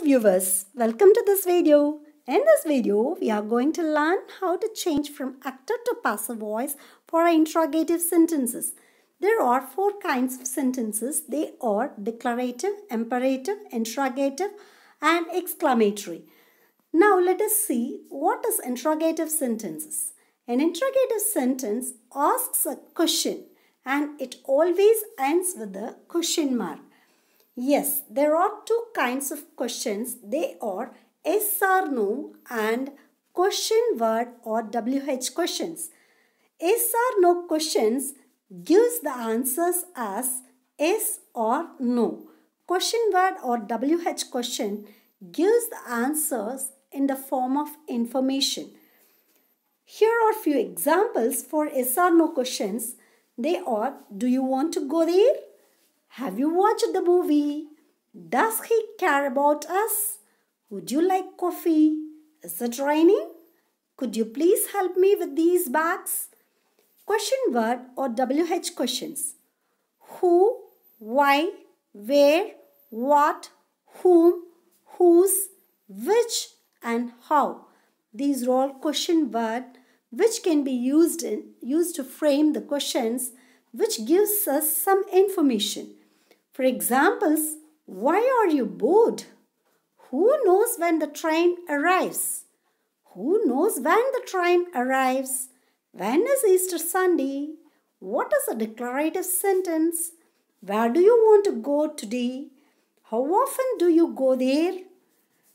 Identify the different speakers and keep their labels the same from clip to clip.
Speaker 1: viewers, welcome to this video. In this video, we are going to learn how to change from active to passive voice for interrogative sentences. There are four kinds of sentences. They are declarative, imperative, interrogative and exclamatory. Now let us see what is interrogative sentences. An interrogative sentence asks a question and it always ends with a question mark. Yes, there are two kinds of questions. They are yes or no and question word or WH questions. Yes or no questions gives the answers as yes or no. Question word or WH question gives the answers in the form of information. Here are few examples for yes or no questions. They are, do you want to go there? Have you watched the movie? Does he care about us? Would you like coffee? Is it raining? Could you please help me with these bags? Question word or WH questions. Who, why, where, what, whom, whose, which and how. These are all question words which can be used to frame the questions which gives us some information. For examples, why are you bored? Who knows when the train arrives? Who knows when the train arrives? When is Easter Sunday? What is a declarative sentence? Where do you want to go today? How often do you go there?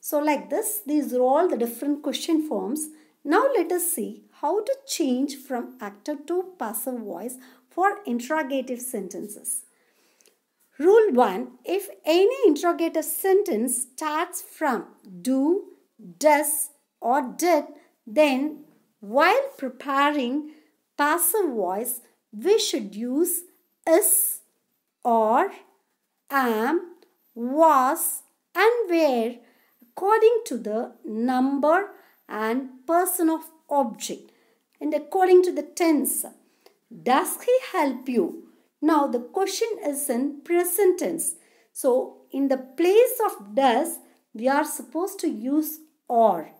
Speaker 1: So like this, these are all the different question forms. Now let us see how to change from active to passive voice for interrogative sentences. Rule 1. If any interrogative sentence starts from do, does or did, then while preparing passive voice, we should use is, or, am, was and were according to the number and person of object and according to the tense. Does he help you? Now the question is in present tense. So in the place of does, we are supposed to use or.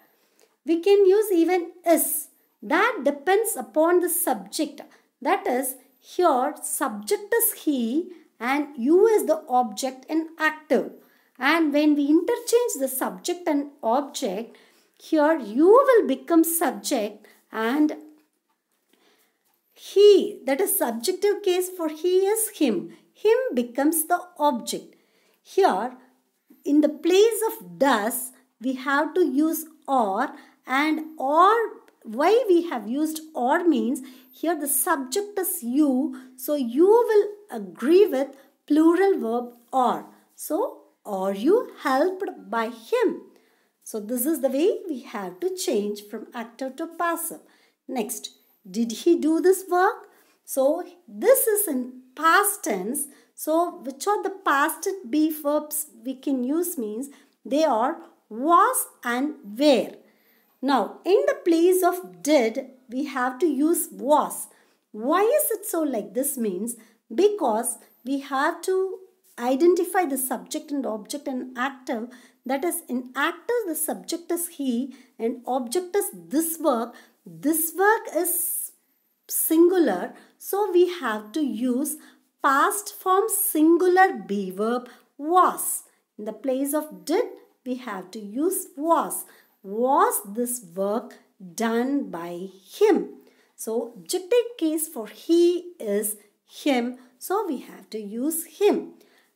Speaker 1: We can use even is. That depends upon the subject. That is, here subject is he and you is the object in active. And when we interchange the subject and object, here you will become subject and he, that is subjective case for he is him. Him becomes the object. Here, in the place of does, we have to use or, and or, why we have used or means, here the subject is you, so you will agree with plural verb or. So, are you helped by him? So, this is the way we have to change from active to passive. Next. Did he do this work? So, this is in past tense. So, which are the past be verbs we can use means they are was and were. Now, in the place of did, we have to use was. Why is it so like this means? Because we have to identify the subject and object in active. That is, in active, the subject is he and object is this work. This work is singular, so we have to use past form singular be verb was. In the place of did, we have to use was. Was this work done by him? So, objective case for he is him, so we have to use him.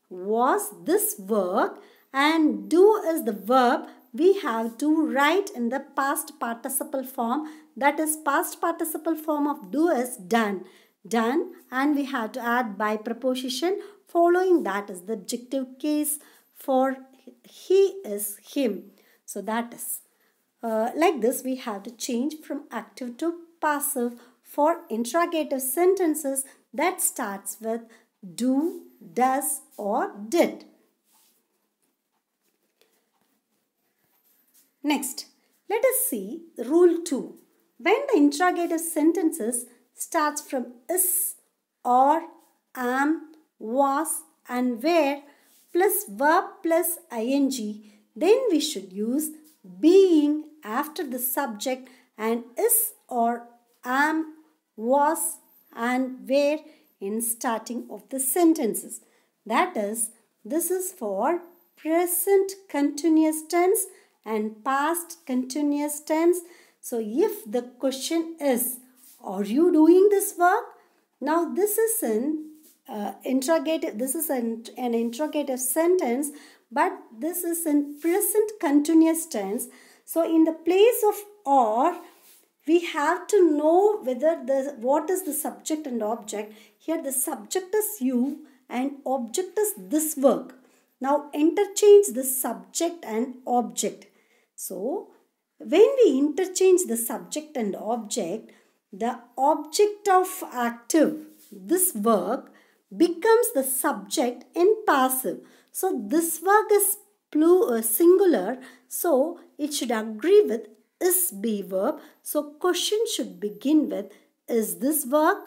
Speaker 1: Was this work and do is the verb we have to write in the past participle form. That is, past participle form of do is done. Done, and we have to add by preposition. Following that is the objective case for he is him. So that is like this we have to change from active to passive for interrogative sentences that starts with do, does or did. Next, let us see rule 2. When the interrogative sentences starts from is, or, am, was and were plus verb plus ing, then we should use being after the subject and is or am, was and were in starting of the sentences. That is, this is for present continuous tense and past continuous tense. So if the question is, are you doing this work? Now this is an interrogative. This is an interrogative sentence, but this is in present continuous tense. So in the place of or, we have to know whether what is the subject and object. Here the subject is you and object is this work. Now interchange the subject and object. So when we interchange the subject and object, the object of active, this work, becomes the subject in passive. So this work is singular, so it should agree with is be verb. So question should begin with is this work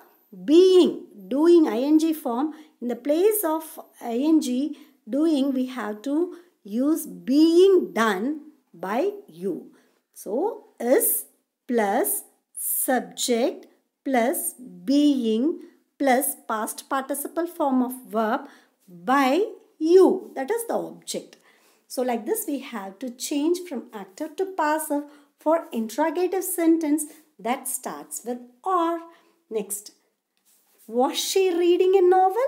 Speaker 1: being, doing ing form. In the place of ing doing, we have to use being done by you. So is plus subject plus being plus past participle form of verb by you. That is the object. So like this we have to change from active to passive for interrogative sentence that starts with or. Next, was she reading a novel?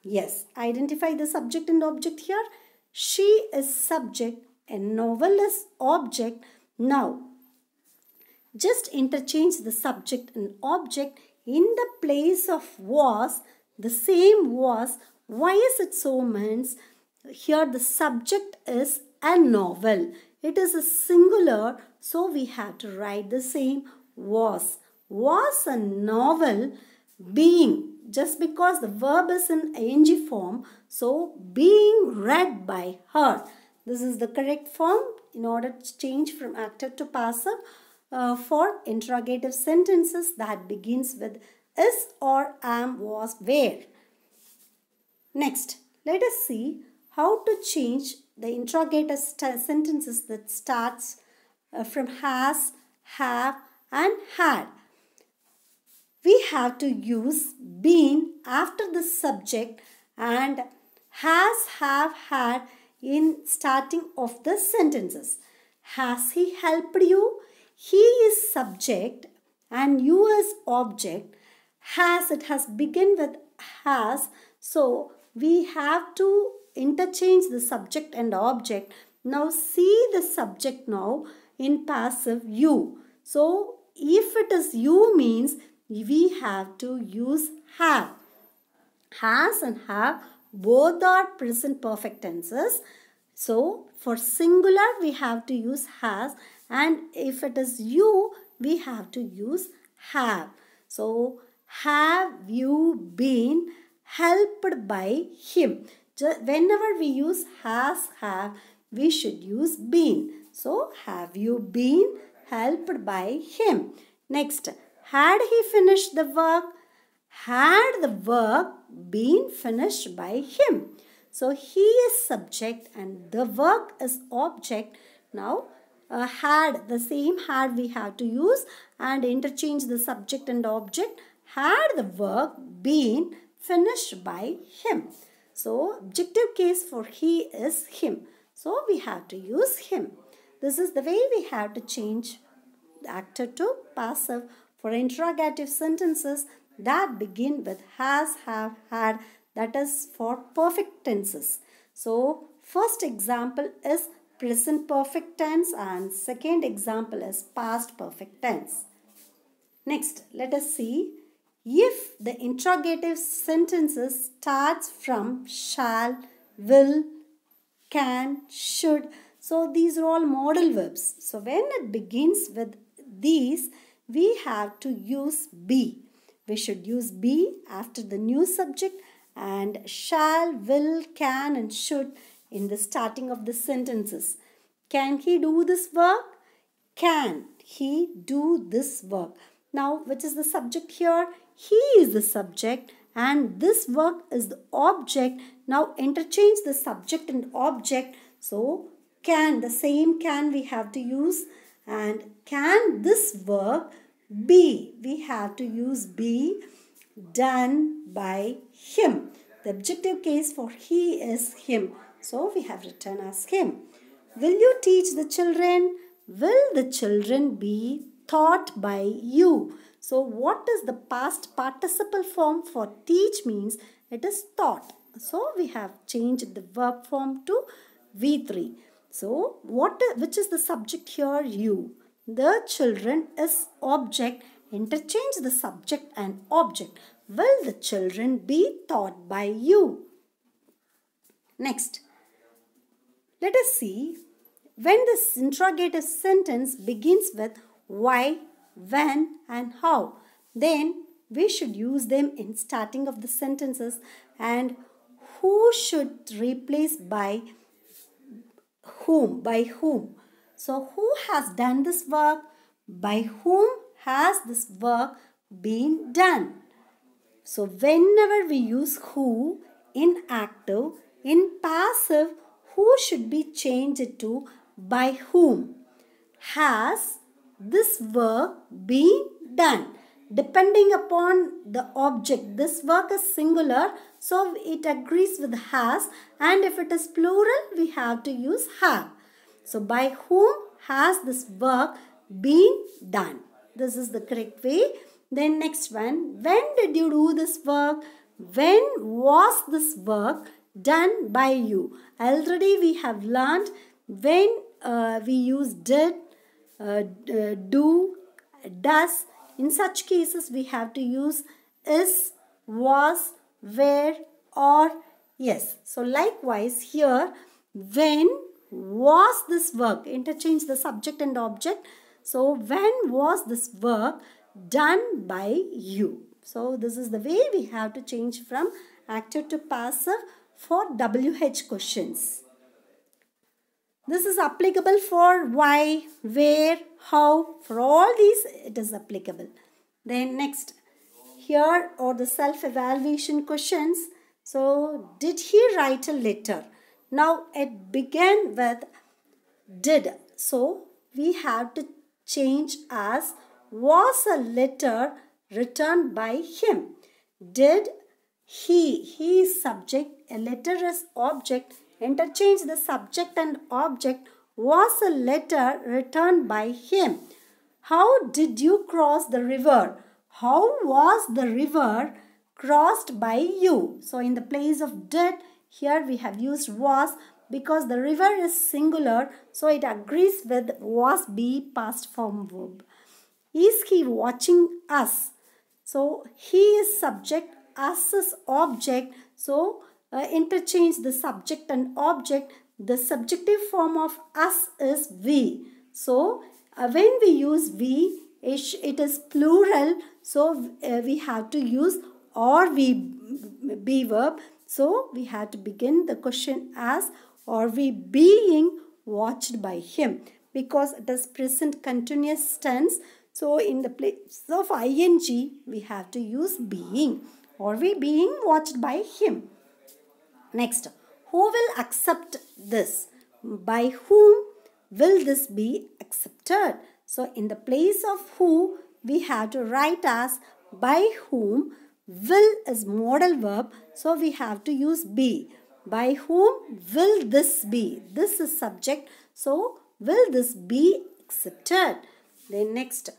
Speaker 1: Yes, identify the subject and object here. She is subject and novel is object. Now, just interchange the subject and object in the place of was, the same was. Why is it so means? Here the subject is a novel. It is a singular, so we have to write the same was. Was a novel being, just because the verb is in ing form, so being read by her. This is the correct form in order to change from active to passive for interrogative sentences that begins with is or am, was, were. Next, let us see how to change the interrogative sentences that starts from has, have and had. We have to use been after the subject and has, have, had in starting of the sentences. Has he helped you? He is subject and you is object. Has, it has begun with has. So we have to interchange the subject and object. Now see the subject now in passive you. So if it is you means we have to use have. Has and have both are present perfect tenses. So for singular we have to use has, and if it is you we have to use have. So have you been helped by him? Whenever we use has, have, we should use been. So have you been helped by him? Next, had he finished the work? Had the work been finished by him? So he is subject and the work is object. Now had, the same had we have to use and interchange the subject and object. Had the work been finished by him? So objective case for he is him. So we have to use him. This is the way we have to change active to passive for interrogative sentences that begin with has, have, had, that is for perfect tenses. So first example is present perfect tense and second example is past perfect tense. Next, let us see if the interrogative sentences starts from shall, will, can, should. So these are all modal verbs. So when it begins with these, we have to use be. We should use be after the new subject and shall, will, can and should in the starting of the sentences. Can he do this work? Can he do this work? Now, which is the subject here? He is the subject and this work is the object. Now, interchange the subject and object. So, can, the same can we have to use. And can this work be? We have to use be, done by him. The objective case for he is him. So we have written as him. Will you teach the children? Will the children be taught by you? So what is the past participle form for teach means it is taught. So we have changed the verb form to V3. So which is the subject here? You. The children is object. Interchange the subject and object. Will the children be taught by you? Next, let us see when this interrogative sentence begins with why, when and how. Then we should use them in starting of the sentences, and who should replace by whom, by whom. So who has done this work? By whom has this work been done? So whenever we use who in active, in passive, who should be changed to by whom. Has this work been done? Depending upon the object, this work is singular, so it agrees with has, and if it is plural, we have to use have. So by whom has this work been done? This is the correct way. Then next one, when did you do this work? When was this work done by you? Already we have learned when we use did, do, does. In such cases we have to use is, was, where or yes. So likewise here, when was this work? Interchange the subject and object. So when was this work done by you? So this is the way we have to change from active to passive for WH questions. This is applicable for why, where, how. For all these it is applicable. Then next, here are the self-evaluation questions. So did he write a letter? Now it began with did. So we have to change as was a letter written by him. Did he is subject, a letter is object. Interchange the subject and object. Was a letter written by him. How did you cross the river? How was the river crossed by you? So in the place of did, here we have used was because the river is singular, so it agrees with was be past form verb. Is he watching us? So he is subject, us is object. So interchange the subject and object. The subjective form of us is we. So when we use we, it is plural. So we have to use or we be verb. So we have to begin the question as are we being watched by him, because it is present continuous tense. So in the place of ing we have to use being. Are we being watched by him? Next, who will accept this? By whom will this be accepted? So in the place of who we have to write as by whom. Will is modal verb, so we have to use be. By whom will this be? This is subject, so will this be accepted? Then next,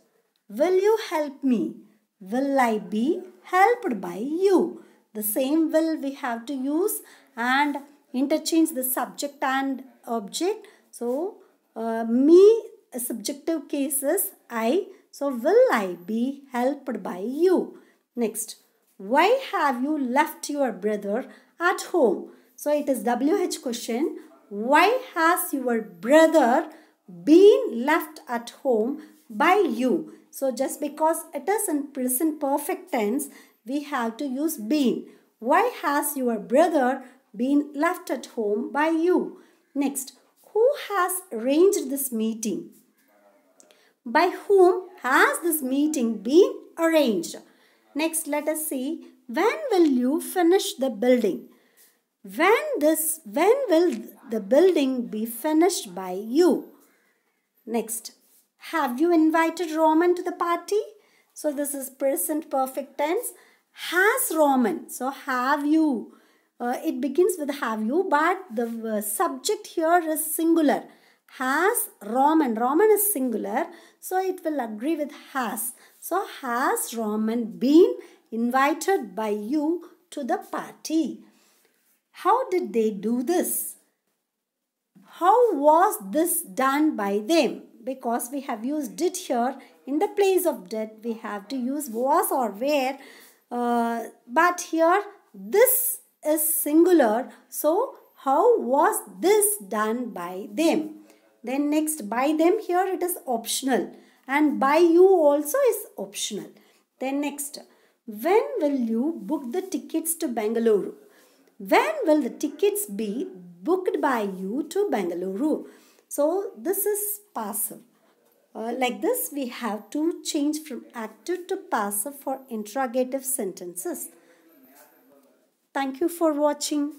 Speaker 1: will you help me? Will I be helped by you? The same will we have to use and interchange the subject and object. So me, subjective case is I. So will I be helped by you? Next, why have you left your brother at home? So it is WH question. Why has your brother been left at home by you? So just because it is in present perfect tense, we have to use been. Why has your brother been left at home by you? Next, who has arranged this meeting? By whom has this meeting been arranged? Next, let us see, when will you finish the building? When will the building be finished by you? Next, have you invited Roman to the party? So this is present perfect tense. Has Roman? So have you. It begins with have you, but the subject here is singular. Has Roman. Roman is singular, so it will agree with has. So has Roman been invited by you to the party? How did they do this? How was this done by them? Because we have used did here, in the place of did, we have to use was or were. But here, this is singular. So, how was this done by them? Then next, by them here it is optional. And by you also is optional. Then next, when will you book the tickets to Bengaluru? When will the tickets be booked by you to Bengaluru? So this is passive. Like this, we have to change from active to passive for interrogative sentences. Thank you for watching.